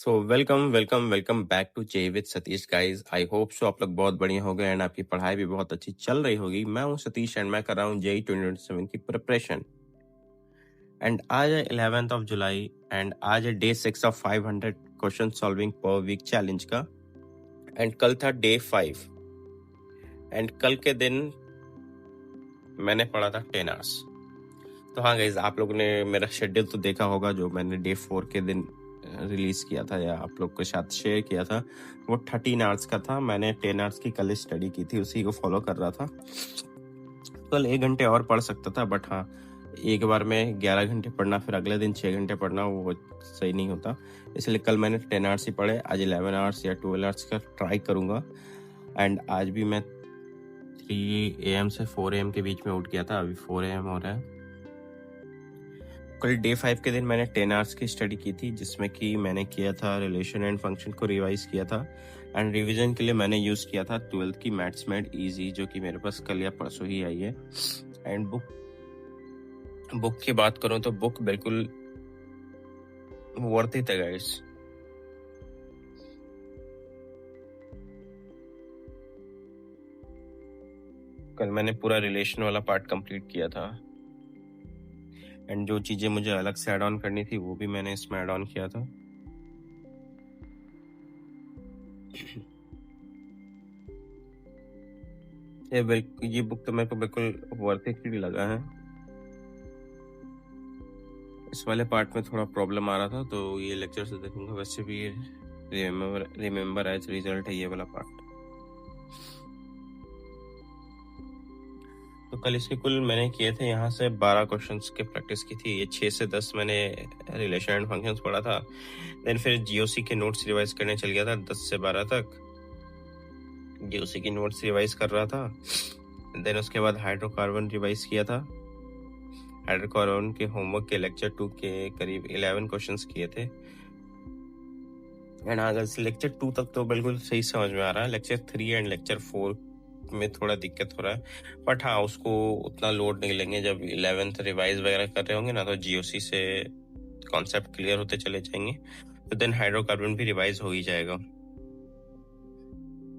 So welcome welcome welcome back to J with Satish guys. I hope so आप लोग बहुत बढ़िया हो गए एंड आपकी पढ़ाई भी बहुत अच्छी चल रही होगी। मैं हूं सतीश एंड मैं कर रहा हूं जेई 2027 की प्रिपरेशन। एंड आज है 11th ऑफ जुलाई एंड आज है डे 6 ऑफ 500 क्वेश्चन सॉल्विंग पर वीक चैलेंज का। एंड कल था डे 5 एंड कल के दिन मैंने पढ़ा था 10 आवर्स। तो हाँ गाइज, आप लोगों ने मेरा शेड्यूल तो देखा होगा जो मैंने डे 4 के दिन रिलीज किया था या आप लोग के साथ शेयर किया था। वो 13 आवर्स का था। मैंने 10 आवर्स की कल स्टडी की थी, उसी को फॉलो कर रहा था। कल 1 घंटे और पढ़ सकता था, बट हाँ, एक बार में 11 घंटे पढ़ना फिर अगले दिन 6 घंटे पढ़ना वो सही नहीं होता। इसलिए कल मैंने 10 आवर्स ही पढ़े। आज 11 आवर्स या 12 आवर्स का ट्राई करूँगा। एंड आज भी मैं 3 AM से 4 AM के बीच में उठ गया था। अभी 4 AM हो रहा है। कल डे 5 के दिन मैंने 10 आवर्स की स्टडी की थी, जिसमें कि मैंने किया था रिलेशन एंड फंक्शन को रिवाइज किया था। एंड रिवीजन के लिए मैंने यूज़ किया था 12th की मैथ्स मेड इजी, जो कि मेरे पास कल या परसों ही आई है। एंड बुक की बात करूं तो बुक बिल्कुल वर्थ इट है गाइस। कल मैंने पूरा रिलेशन वाला पार्ट कंप्लीट किया था एंड जो चीज़ें मुझे अलग से ऐड ऑन करनी थी वो भी मैंने इसमें ऐड ऑन किया था। ये बुक तो मेरे को बिल्कुल वर्थ इट ही लगा है। इस वाले पार्ट में थोड़ा प्रॉब्लम आ रहा था, तो ये लेक्चर से देखूंगा। वैसे भी ये रिमेम्बर एज रिजल्ट है ये वाला पार्ट। तो कल इसके कुल मैंने किए थे यहाँ से 12 क्वेश्चंस के प्रैक्टिस की थी। ये 6 से 10 मैंने रिलेशन एंड फंक्शंस पढ़ा था। देन फिर जीओसी के नोट्स रिवाइज करने चल गया था 10 से 12 तक। जीओसी की नोट्स रिवाइज कर रहा था। देन उसके बाद हाइड्रोकार्बन रिवाइज किया था। हाइड्रोकार्बन के होमवर्क के लेक्चर 2 के करीब 11 क्वेश्चंस किए थे। एंड अगर लेक्चर 2 तक तो बिल्कुल सही समझ में आ रहा है। लेक्चर 3 एंड लेक्चर 4 में थोड़ा दिक्कत हो रहा है, बट हाँ, उसको उतना लोड नहीं लेंगे। जब 11th रिवाइज वगैरह कर रहे होंगे ना, तो जीओसी से कॉन्सेप्ट क्लियर होते चले जाएंगे, तो देन हाइड्रोकार्बन भी रिवाइज हो ही जाएगा।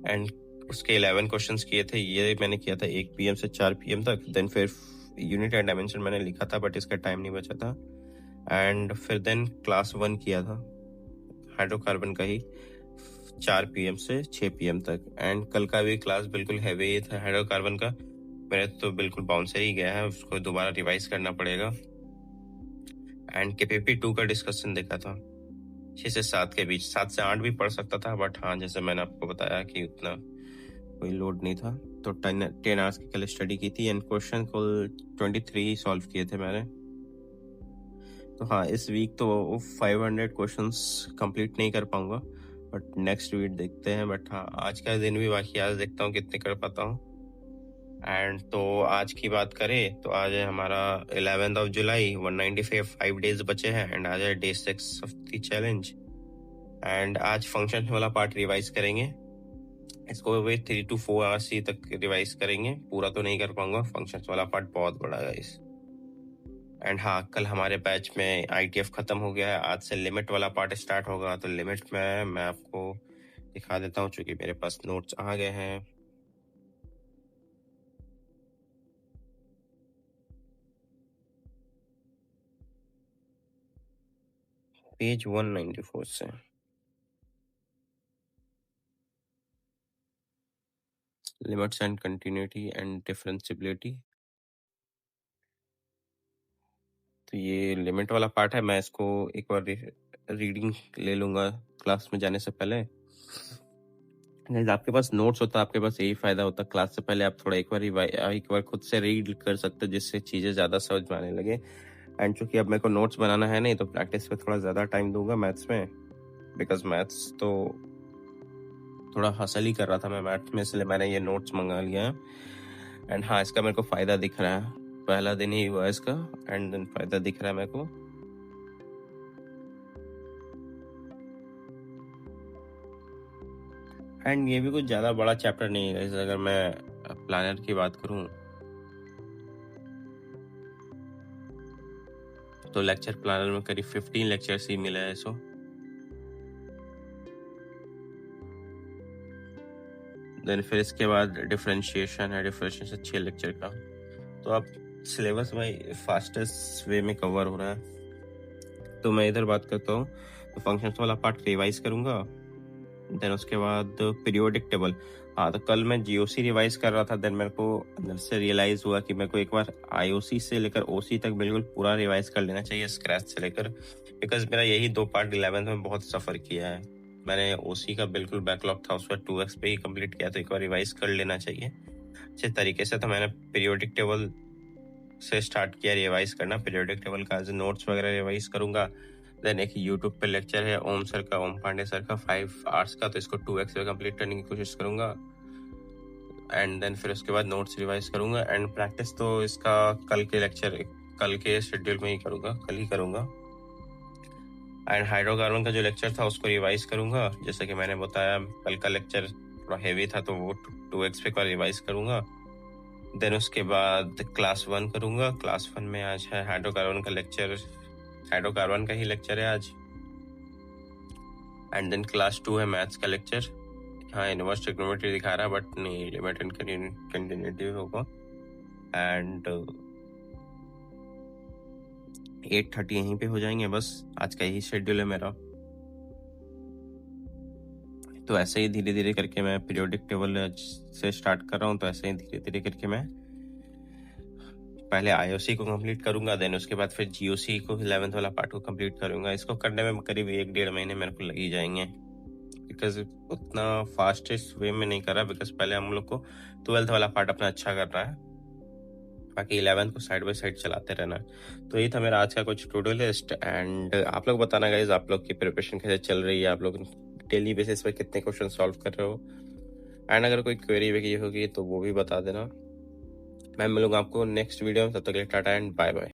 एंड उसके 11 क्वेश्चंस किए थे। ये मैंने किया था 1 PM से 4 PM तक। देन फिर यूनिट एंड डायमेंशन मैंने लिखा था, बट इसका टाइम नहीं बचा था। एंड फिर देन क्लास 1 किया था हाइड्रोकार्बन का ही 4 PM से 6 PM तक। एंड कल का भी क्लास बिल्कुल हैवी था हाइड्रोकार्बन का। मेरे तो बिल्कुल बाउंसर ही गया है, उसको दोबारा रिवाइज करना पड़ेगा। एंड केपीपी 2 का डिस्कशन देखा था 6 से 7 के बीच। 7 से 8 भी पढ़ सकता था, बट हाँ, जैसे मैंने आपको बताया कि उतना कोई लोड नहीं था। तो 10 आवर्स की कल स्टडी की थी एंड क्वेश्चन कुल 23 सॉल्व किए थे मैंने। तो हाँ, इस वीक तो 500 क्वेश्चंस कंप्लीट नहीं कर पाऊंगा, बट नेक्स्ट वीक देखते हैं। बट हाँ, आज का दिन भी बाकी, आज देखता हूँ कितने कर पाता हूँ। एंड तो आज की बात करें तो आज है हमारा 11th ऑफ जुलाई। 195 5 डेज बचे हैं एंड आज है day 6 of the challenge. And आज फंक्शन वाला पार्ट रिवाइज करेंगे। इसको वे 3 to 4 आवर्स ही तक रिवाइज करेंगे, पूरा तो नहीं कर पाऊंगा। फंक्शंस वाला पार्ट बहुत बड़ा है इस। एंड हाँ, कल हमारे बैच में ITF खत्म हो गया है। आज से लिमिट वाला पार्ट स्टार्ट होगा। तो लिमिट में मैं आपको दिखा देता हूँ, चूंकि मेरे पास नोट्स आ गए हैं। पेज 194 से limits and continuity and differentiability. तो ये लिमिट वाला पार्ट है। मैं इसको एक बार रीडिंग ले लूंगा क्लास में जाने से पहले। नहीं, आपके पास नोट्स होता, आपके पास यही फायदा होता, क्लास से पहले आप थोड़ा एक बार खुद से रीड कर सकते, जिससे चीजें ज्यादा समझ में आने लगे। एंड चूंकि अब मेरे को नोट्स बनाना है नहीं, तो प्रैक्टिस पे थोड़ा ज्यादा टाइम दूंगा मैथ्स में, बिकॉज मैथ्स तो थोड़ा हासिल ही कर रहा था मैं मैथ्स में, इसलिए मैंने ये नोट्स मंगा लिया है। एंड हाँ, इसका मेरे को फायदा दिख रहा है। पहला दिन ही हुआ इसका एंड देन फायदा दिख रहा है मेरे को। एंड ये भी कुछ ज्यादा बड़ा चैप्टर नहीं है। जैसे अगर मैं प्लानर की बात करूं तो लेक्चर प्लानर में करीब 15 लेक्चर्स ही मिले हैं। सो देन फिर इसके बाद डिफरेंशिएशन है, डिफरेंशिएशन 6 लेक्चर का। तो आप सिलेबस भाई फास्टेस्ट वे में कवर हो रहा है। तो मैं इधर बात करता हूँ, तो फंक्शंस वाला पार्ट रिवाइज करूँगा। देन उसके बाद पीरियोडिक टेबल, हाँ तो कल मैं जीओसी रिवाइज कर रहा था, देन मेरे को अंदर से रियलाइज़ हुआ कि मेरे को एक बार आईओसी से लेकर ओसी तक बिल्कुल पूरा रिवाइज कर लेना चाहिए स्क्रैच से लेकर, बिकॉज मेरा यही 2 पार्ट 11th में बहुत सफ़र किया है। मैंने ओसी का बिल्कुल बैकलॉग था, उसका 2x पे ही कंप्लीट किया, तो एक बार रिवाइज कर लेना चाहिए अच्छे तरीके से। तो मैंने पीरियोडिक टेबल से स्टार्ट किया रिवाइज करना, पीरियोडिक टेबल का नोट्स वगैरह रिवाइज करूंगा। देन एक यूट्यूब पे लेक्चर है ओम सर का, ओम पांडे सर का, 5 आवर्स का, तो इसको 2x पे कंप्लीट करने की कोशिश करूंगा। एंड देन फिर उसके बाद नोट्स रिवाइज करूंगा, एंड प्रैक्टिस तो इसका कल के लेक्चर, कल के शेड्यूल में ही करूंगा, कल ही करूंगा। एंड हाइड्रोकार्बन का जो लेक्चर था उसको रिवाइज करूंगा, जैसे कि मैंने बताया कल का लेक्चर थोड़ा हेवी था, तो वो 2x पे का रिवाइज करूंगा। देन उसके बाद क्लास 1 करूंगा। क्लास 1 में आज है हाइड्रोकार्बन का लेक्चर, हाइड्रोकार्बन का ही लेक्चर है आज। एंड देन क्लास 2 है मैथ्स का लेक्चर। हाँ इनवर्स ट्रिग्नोमेट्री दिखा रहा है, बट नहीं, लिमिट एंड कंटिन्यूटी होगा। एंड 8:30 यहीं पे हो जाएंगे, बस आज का यही शेड्यूल है मेरा। तो ऐसे ही धीरे धीरे करके मैं पीरियोडिक टेबल से स्टार्ट कर रहा हूँ, तो ऐसे ही धीरे धीरे करके मैं पहले आईओसी को कंप्लीट करूंगा, देन उसके बाद फिर जीओसी को 11th वाला पार्ट को कंप्लीट करूंगा। इसको करने में करीब 1-1.5 महीने मेरे को लग ही जाएंगे, बिकॉज उतना फास्टेस्ट वे में नहीं कर रहा, बिकॉज पहले हम लोग को 12th वाला पार्ट अपना अच्छा करना है, बाकी 11th को साइड बाय साइड चलाते रहना है। तो यही था मेरा आज का कुछ टू डू लिस्ट। एंड आप लोग बताना गाइज, आप लोग की प्रिपरेशन कैसे चल रही है, आप लोग डेली बेसिस पे कितने क्वेश्चन सॉल्व कर रहे हो। एंड अगर कोई क्वेरी वगैरह होगी तो वो भी बता देना। मैं मिलूंगा आपको नेक्स्ट वीडियो में, तब तक के लिए टाटा एंड बाय बाय।